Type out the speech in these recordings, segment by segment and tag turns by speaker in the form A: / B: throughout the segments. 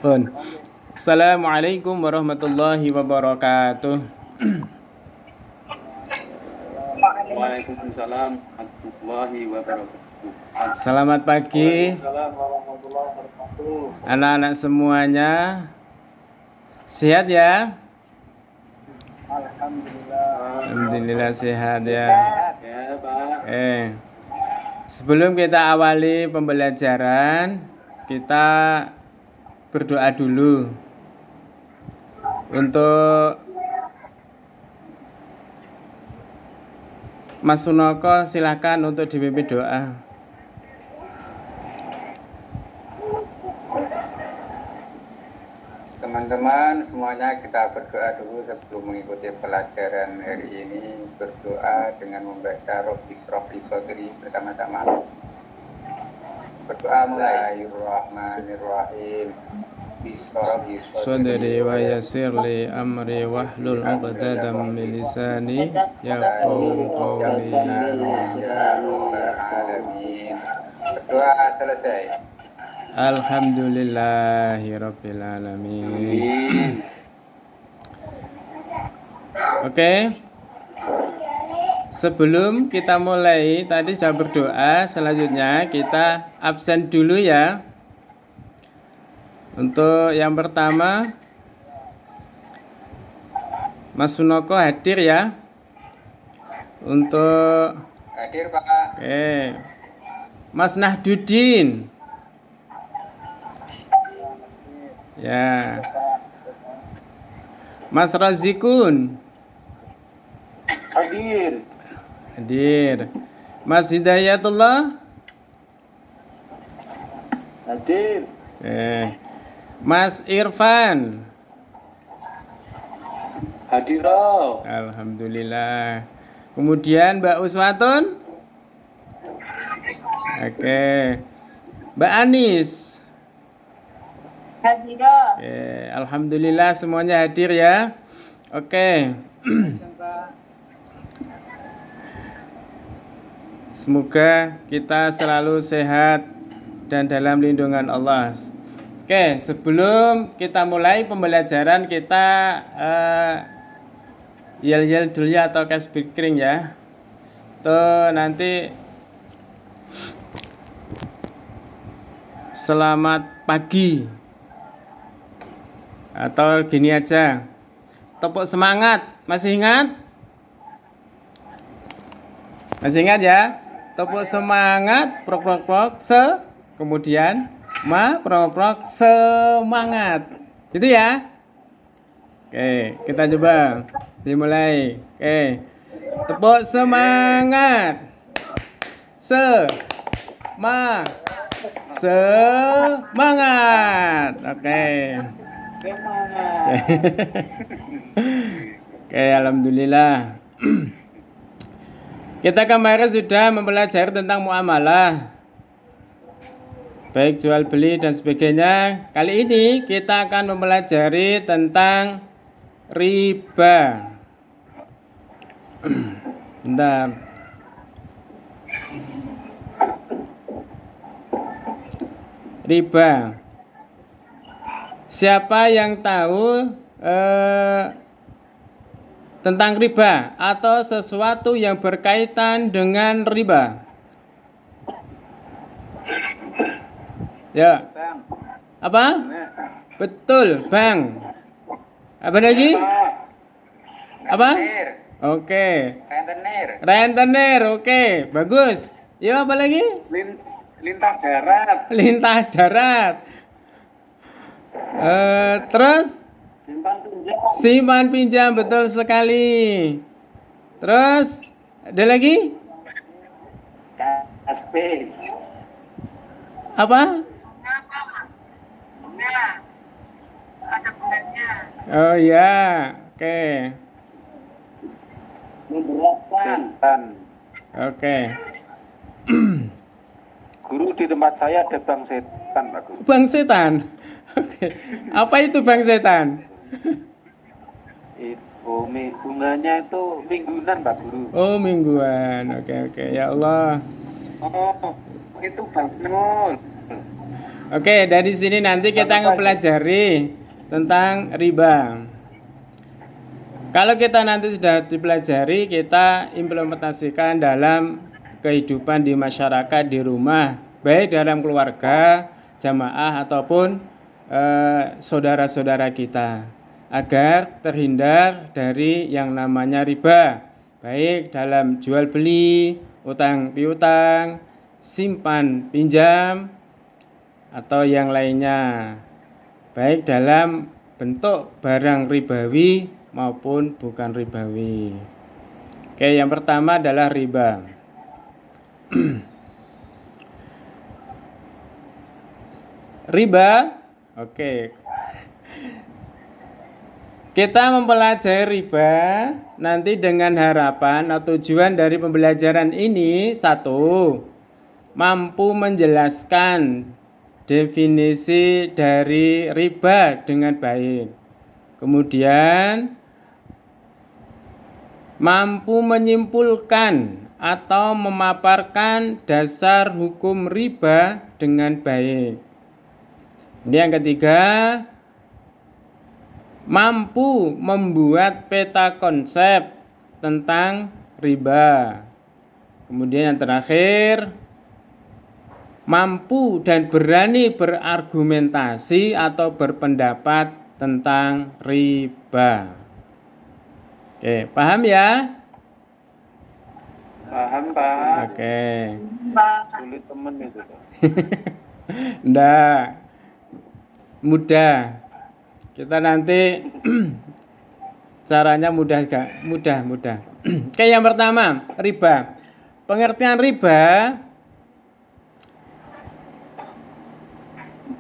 A: Pun. Assalamualaikum warahmatullahi wabarakatuh.
B: Waalaikumsalam warahmatullahi wabarakatuh.
A: Selamat pagi anak-anak semuanya. Sehat ya? Alhamdulillah sehat ya.
B: Ya, Pak.
A: Sebelum kita awali pembelajaran, kita berdoa dulu. Untuk Mas Sunoko silakan untuk dipimpin doa.
C: Teman-teman semuanya kita berdoa dulu sebelum mengikuti pelajaran hari ini. Berdoa dengan membaca Rabbi Shrahli Shodri bersama-sama. Berdoa mulai. Bismillahirrahmanirrahim.
A: Sodri wa yassirli amri wahlul 'uqdatam min lisani yafqahu qawli.
C: Berdoa selesai.
A: Alhamdulillahirabbil alamin. Oke. Sebelum kita mulai, tadi sudah berdoa, selanjutnya kita absen dulu ya. Untuk yang pertama, Mas Sunoko hadir ya. Untuk
C: hadir, Pak.
A: Oke. Mas Nahdudin. Ya. Mas Razikun.
B: Hadir.
A: Hadir. Mas Hidayatullah.
B: Hadir.
A: Mas Irfan.
B: Hadir.
A: Alhamdulillah. Kemudian Mbak Uswatun. Oke. Mbak Anis.
D: Hadir.
A: Alhamdulillah semuanya hadir ya. Oke. Semoga kita selalu sehat dan dalam lindungan Allah. Oke, sebelum kita mulai pembelajaran kita yel-yel dulu ya atau cash speaking ya. Tuh nanti selamat pagi. Atau gini aja. Tepuk semangat. Masih ingat? Masih ingat ya? Tepuk semangat, prok kemudian prok semangat. Gitu ya? Oke, kita coba dimulai. Oke. Tepuk semangat. Semangat. Oke. Oke, alhamdulillah. Kita kemarin sudah mempelajari tentang muamalah, baik jual beli dan sebagainya. Kali ini kita akan mempelajari tentang riba. Bentar. Riba. Siapa yang tahu tentang riba atau sesuatu yang berkaitan dengan riba? Ya.
C: Bang.
A: Apa? Betul, Bang. Apa lagi? Apa? Oke. Rentenir, oke. Bagus. Ya, apa lagi?
B: Lintah darat.
A: Lintah darat. Terus? Simpan pinjam, betul sekali. Terus? Ada lagi?
B: Kaspe.
A: Apa?
D: Ada bunganya.
A: Oh ya, oke.
B: Setan.
A: Oke.
B: Guru, di tempat saya ada bang setan, Pak Guru.
A: Bang setan. Oke. Apa itu bang setan?
B: Bunganya itu mingguan, Pak Guru.
A: Oh, mingguan. Oke. Ya Allah.
B: Oh, itu Bang Nul.
A: Oke, dari sini nanti kita mempelajari tentang riba. Kalau kita nanti sudah dipelajari, kita implementasikan dalam kehidupan di masyarakat, di rumah, baik dalam keluarga, jamaah ataupun saudara-saudara kita, agar terhindar dari yang namanya riba, baik dalam jual beli, utang piutang, simpan pinjam, atau yang lainnya, baik dalam bentuk barang ribawi maupun bukan ribawi. Oke, yang pertama adalah riba. Riba, oke. Kita mempelajari riba nanti dengan harapan atau tujuan dari pembelajaran ini, satu, mampu menjelaskan definisi dari riba dengan baik. Kemudian mampu menyimpulkan atau memaparkan dasar hukum riba dengan baik. Ini yang ketiga, mampu membuat peta konsep tentang riba. Kemudian yang terakhir, mampu dan berani berargumentasi atau berpendapat tentang riba. Oke, paham ya?
B: Paham, Pak.
A: Oke.
B: Sulit temen itu, Pak.
A: Nggak, mudah. Kita nanti caranya mudah, mudah. Oke, yang pertama, riba. Pengertian riba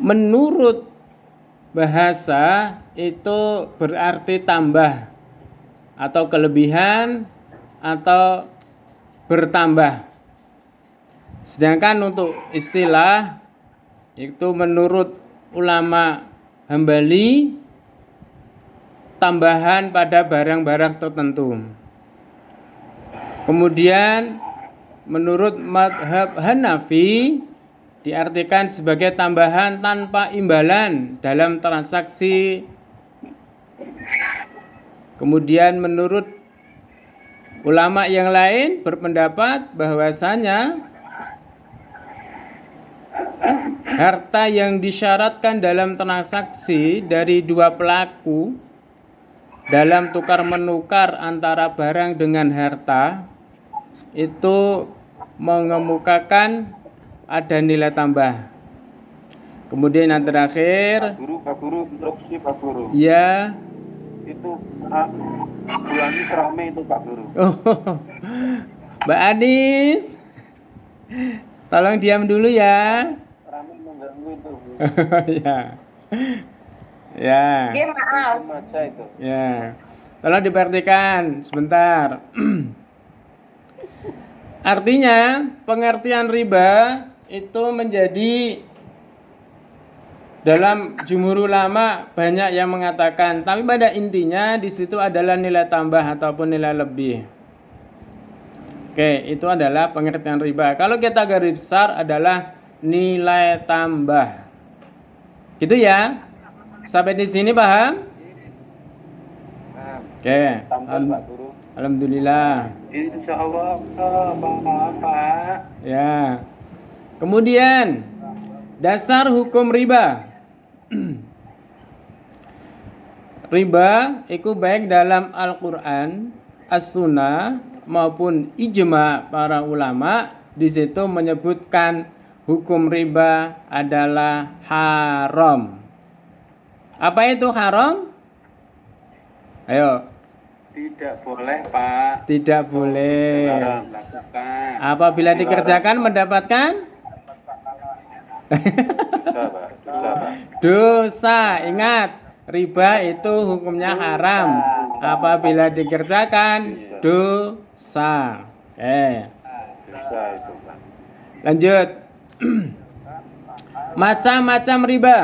A: menurut bahasa itu berarti tambah atau kelebihan atau bertambah. Sedangkan untuk istilah itu menurut ulama Hambali, tambahan pada barang-barang tertentu. Kemudian menurut mazhab Hanafi diartikan sebagai tambahan tanpa imbalan dalam transaksi. Kemudian menurut ulama yang lain berpendapat bahwasanya harta yang disyaratkan dalam transaksi dari dua pelaku dalam tukar menukar antara barang dengan harta itu mengemukakan ada nilai tambah. Kemudian yang terakhir,
B: Pak Guru, instruksi Pak Guru.
A: ya,
B: Itu bulan ini rame itu Pak Guru.
A: oh, Mbak Anis, tolong diam dulu ya.
B: Rame mengganggu itu.
A: Ya, ya,
D: Dia maaf.
B: Remaja itu.
A: ya. Tolong diperhatikan sebentar. Artinya pengertian riba itu menjadi dalam jumhur ulama banyak yang mengatakan, tapi pada intinya di situ adalah nilai tambah ataupun nilai lebih. Oke, itu adalah pengertian riba. Kalau kita garis besar adalah nilai tambah. Gitu ya? Sampai di sini paham? Oke.
B: Tambah Pak Guru.
A: Alhamdulillah.
B: Insya Allah paham Pak.
A: Ya. Kemudian dasar hukum riba. Riba itu baik dalam Al-Qur'an, As-Sunnah maupun ijma para ulama di situ menyebutkan hukum riba adalah haram. Apa itu haram? Ayo.
B: Tidak boleh Pak.
A: Tidak boleh.
B: Dilarang lakukan.
A: Apabila dikerjakan mendapatkan
B: Bisa Pak. Bisa Pak.
A: dosa. Ingat, riba itu hukumnya haram. Apabila dikerjakan dosa.
B: Bisa itu Pak.
A: Lanjut. Macam-macam riba.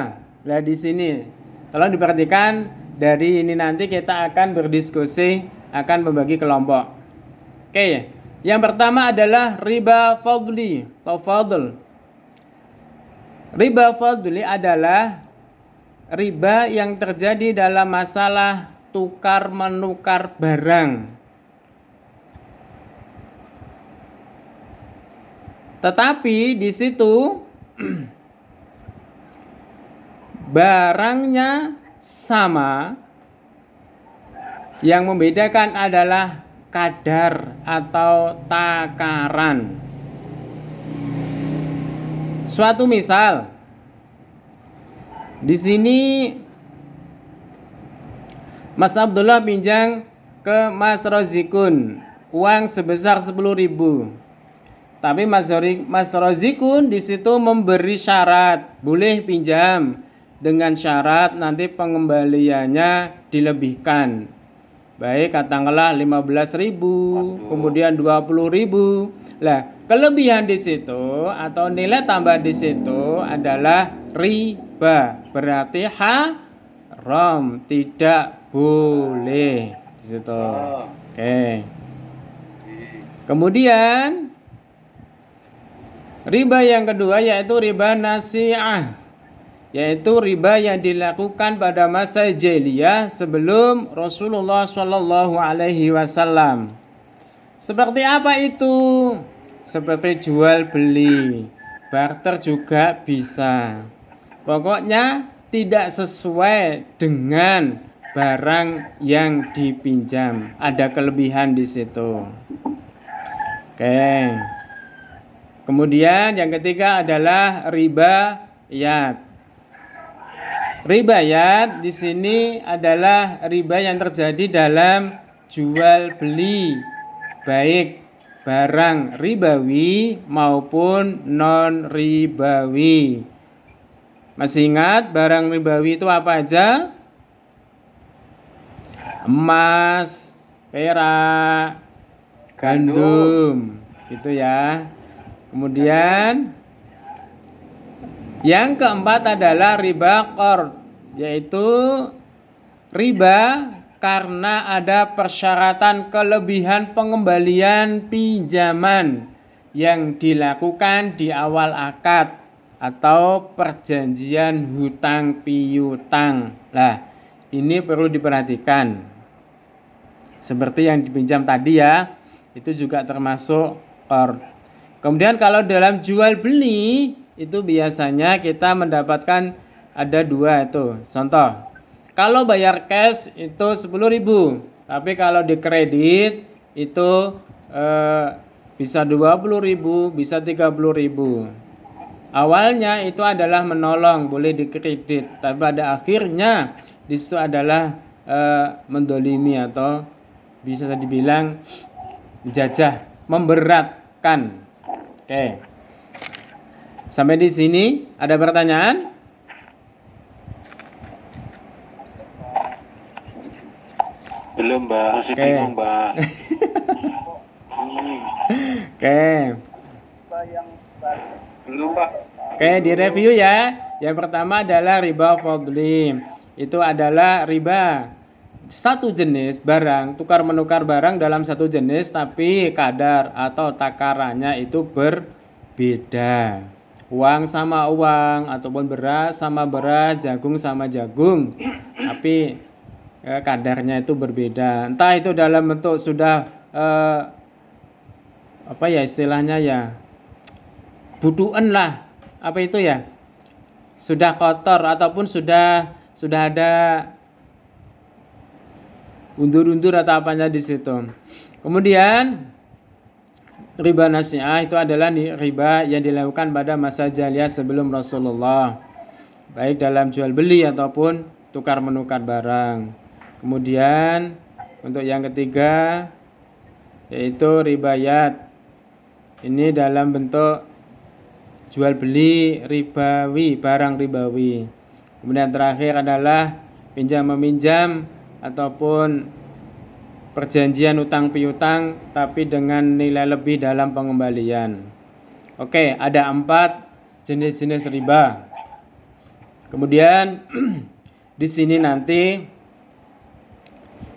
A: Nah, di sini tolong diperhatikan, dari ini nanti kita akan berdiskusi, akan membagi kelompok. Oke. Yang pertama adalah riba fadli atau fadl. Riba fadli adalah riba yang terjadi dalam masalah tukar menukar barang. Tetapi di situ barangnya sama, yang membedakan adalah kadar atau takaran. Suatu misal, di sini Mas Abdullah pinjam ke Mas Rozikun uang sebesar 10.000. Tapi Mas Rozikun di situ memberi syarat, boleh pinjam dengan syarat nanti pengembaliannya dilebihkan. Baik, katakanlah 15.000, kemudian 20.000. Lah, kelebihan di situ atau nilai tambah di situ adalah riba. Berarti haram, tidak boleh di situ. Oke. Kemudian riba yang kedua yaitu riba nasi'ah, yaitu riba yang dilakukan pada masa jahiliyah sebelum Rasulullah Shallallahu Alaihi Wasallam. Seperti apa itu? Seperti jual beli, barter juga bisa. Pokoknya tidak sesuai dengan barang yang dipinjam. Ada kelebihan di situ. Oke. Kemudian yang ketiga adalah riba yat. Ribayat di sini adalah riba yang terjadi dalam jual beli, baik barang ribawi maupun non ribawi. Masih ingat barang ribawi itu apa aja? Emas, perak, gandum, gitu ya. Kemudian yang keempat adalah riba qard, yaitu riba karena ada persyaratan kelebihan pengembalian pinjaman yang dilakukan di awal akad atau perjanjian hutang piutang. Nah, ini perlu diperhatikan. Seperti yang dipinjam tadi ya, itu juga termasuk qard. Kemudian kalau dalam jual beli itu biasanya kita mendapatkan ada dua itu. Contoh, kalau bayar cash itu 10.000, tapi kalau di kredit itu bisa 20.000, bisa 30.000. Awalnya itu adalah menolong, boleh dikredit, tapi pada akhirnya disitu adalah mendolimi atau bisa dibilang jajah, memberatkan. Oke. Sampai di sini ada pertanyaan?
B: Belum, Mbak. Masih bingung, Mbak.
A: Oke.
B: Belum, Pak.
A: Oke, direview ya. Yang pertama adalah riba fadli. Itu adalah riba satu jenis barang, tukar menukar barang dalam satu jenis tapi kadar atau takarannya itu berbeda. Uang sama uang ataupun beras sama beras, jagung sama jagung, tapi kadarnya itu berbeda. Entah itu dalam bentuk sudah apa ya istilahnya ya, buduan lah, apa itu ya, sudah kotor ataupun sudah ada undur-undur atau apanya di situ. Kemudian riba nasi'ah itu adalah riba yang dilakukan pada masa jahiliyah sebelum Rasulullah, baik dalam jual beli ataupun tukar menukar barang. Kemudian untuk yang ketiga yaitu ribayat. Ini dalam bentuk jual beli ribawi, barang ribawi. Kemudian terakhir adalah pinjam meminjam ataupun perjanjian utang piutang tapi dengan nilai lebih dalam pengembalian. Oke, ada 4 jenis-jenis riba. Kemudian di sini nanti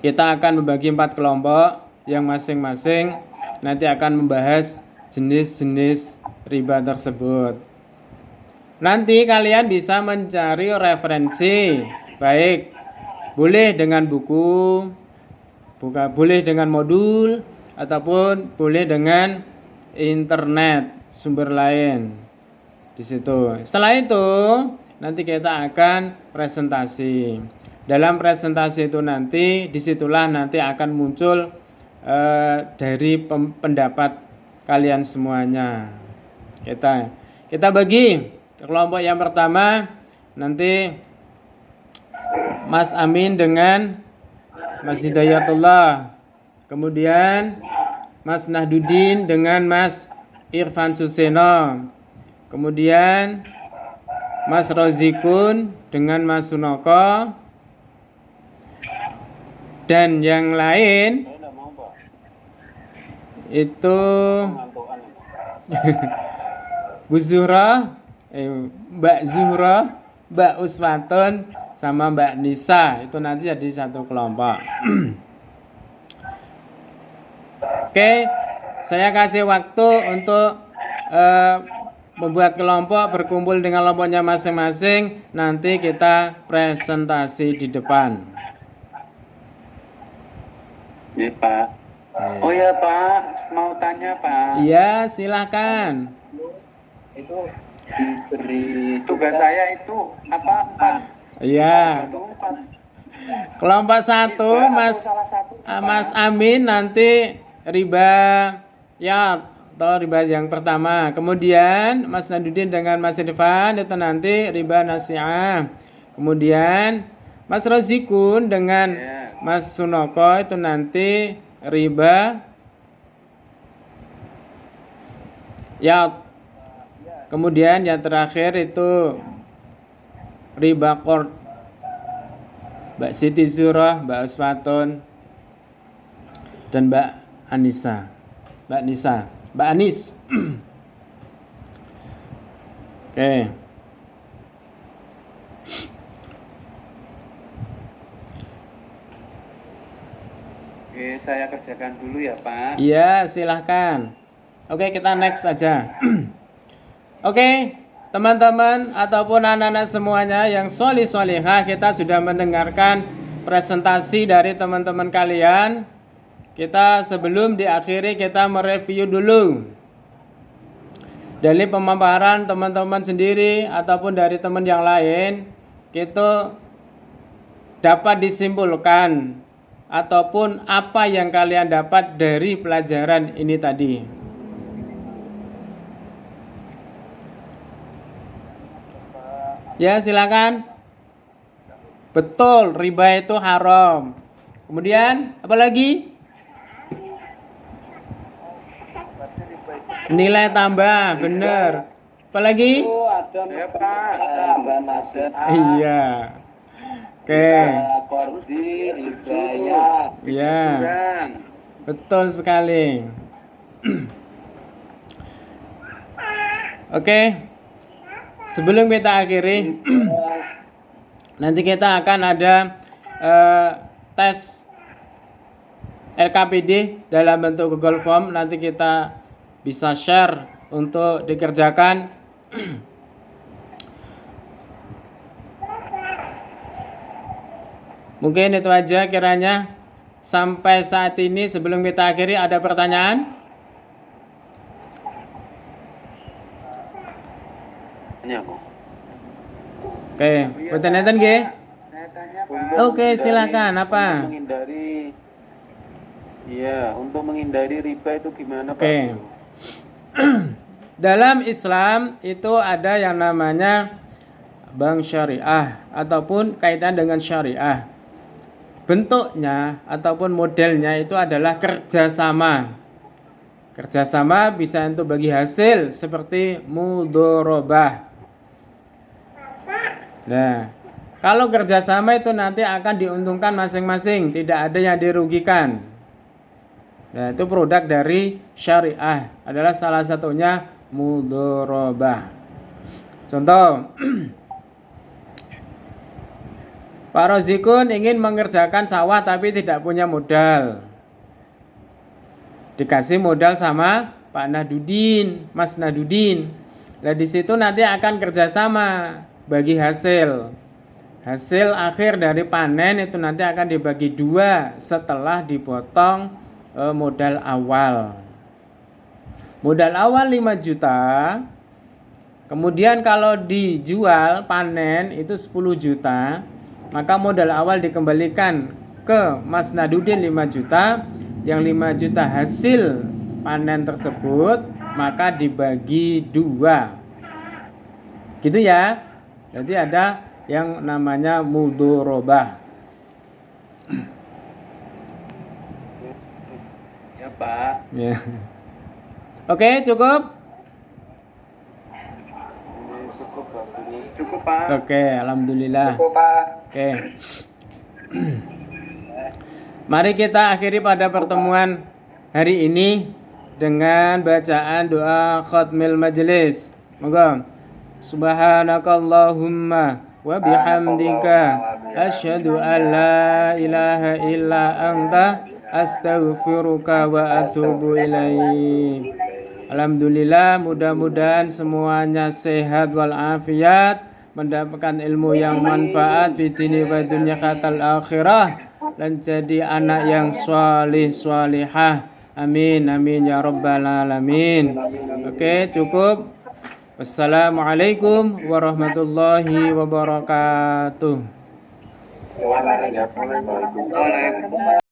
A: kita akan membagi 4 kelompok yang masing-masing nanti akan membahas jenis-jenis riba tersebut. Nanti kalian bisa mencari referensi, baik boleh dengan buku, boleh dengan modul, ataupun boleh dengan internet sumber lain di situ. Setelah itu nanti kita akan presentasi. Dalam presentasi itu nanti disitulah nanti akan muncul dari pendapat kalian semuanya. Kita bagi kelompok yang pertama nanti Mas Amin dengan Mas Hidayatullah, kemudian Mas Nahdudin dengan Mas Irfan Suseno, kemudian Mas Rozikun dengan Mas Sunoko, dan yang lain itu Bu Zuhra, Mbak Zuhra, Mbak Uswatun, sama Mbak Nisa. Itu nanti jadi satu kelompok. Oke, saya kasih waktu untuk membuat kelompok, berkumpul dengan kelompoknya masing-masing. Nanti kita presentasi di depan.
B: Ya Pak. Oh ya Pak, mau tanya Pak.
A: Iya, silahkan.
C: Itu diberi
B: Tugas saya itu apa Pak?
A: Iya. Kelompok 1 Mas Amin nanti riba ya atau riba yang pertama. Kemudian Mas Nahdudin dengan Mas Irfan itu nanti riba nasi'ah. Kemudian Mas Rozikun dengan Mas Sunoko itu nanti riba ya. Kemudian yang terakhir itu riba qard. Mbak Siti Zurah, Mbak Uswatun, dan Mbak Anissa. Mbak Nisa, Mbak Anis. Oke.
B: Oke, saya kerjakan dulu ya Pak.
A: Iya, silahkan. Oke, kita next aja. Oke, teman-teman ataupun anak-anak semuanya yang solih-solihah, kita sudah mendengarkan presentasi dari teman-teman kalian. Kita sebelum diakhiri kita mereview dulu dari pemaparan teman-teman sendiri ataupun dari teman yang lain. Itu dapat disimpulkan ataupun apa yang kalian dapat dari pelajaran ini tadi. Ya, silakan. Betul, riba itu haram. Kemudian apa lagi? Nilai tambah, bener. Apa lagi?
B: Ya Pak.
A: Iya. Oke. Iya. Betul sekali. Oke. Sebelum kita akhiri, nanti kita akan ada tes LKPD dalam bentuk Google Form. Nanti kita bisa share untuk dikerjakan. Mungkin itu aja kiranya. Sampai saat ini sebelum kita akhiri ada pertanyaan? Oke, boten enten nggih? Oke, silakan. Apa?
B: Untuk menghindari riba itu gimana Pak?
A: Oke. Dalam Islam itu ada yang namanya bank syariah ataupun kaitan dengan syariah. Bentuknya ataupun modelnya itu adalah kerjasama. Kerjasama bisa untuk bagi hasil seperti mudharabah. Nah, kalau kerjasama itu nanti akan diuntungkan masing-masing, tidak ada yang dirugikan. Nah, itu produk dari syariah, adalah salah satunya mudharabah. Contoh, Pak Rozikun ingin mengerjakan sawah tapi tidak punya modal. Dikasih modal sama Pak Nahdudin, Mas Nahdudin. Nah, di situ nanti akan kerjasama bagi hasil. Hasil akhir dari panen itu nanti akan dibagi 2 setelah dipotong modal awal. Modal awal 5 juta. Kemudian kalau dijual panen itu 10 juta, maka modal awal dikembalikan ke Mas Nadudin 5 juta. Yang 5 juta hasil panen tersebut maka dibagi 2. Gitu ya. Jadi ada yang namanya mudorobah.
C: Ya Pak.
A: Ya. Oke, cukup?
C: Cukup Pak.
A: Oke, alhamdulillah.
C: Cukup Pak.
A: Oke. Mari kita akhiri pada pertemuan hari ini dengan bacaan doa khatmil majelis. Moga subhanakallahumma wa bihamdika asyhadu an la ilaha illa anta astaghfiruka wa atubu ilaik. Alhamdulillah, mudah-mudahan semuanya sehat walafiat, mendapatkan ilmu yang manfaat fi dini wa dunya khatal akhirah, dan jadi anak yang salih salihah. Amin amin ya rabbal alamin. Oke, cukup. Wassalamualaikum warahmatullahi wabarakatuh.
D: Waalaikumsalam warahmatullahi wabarakatuh.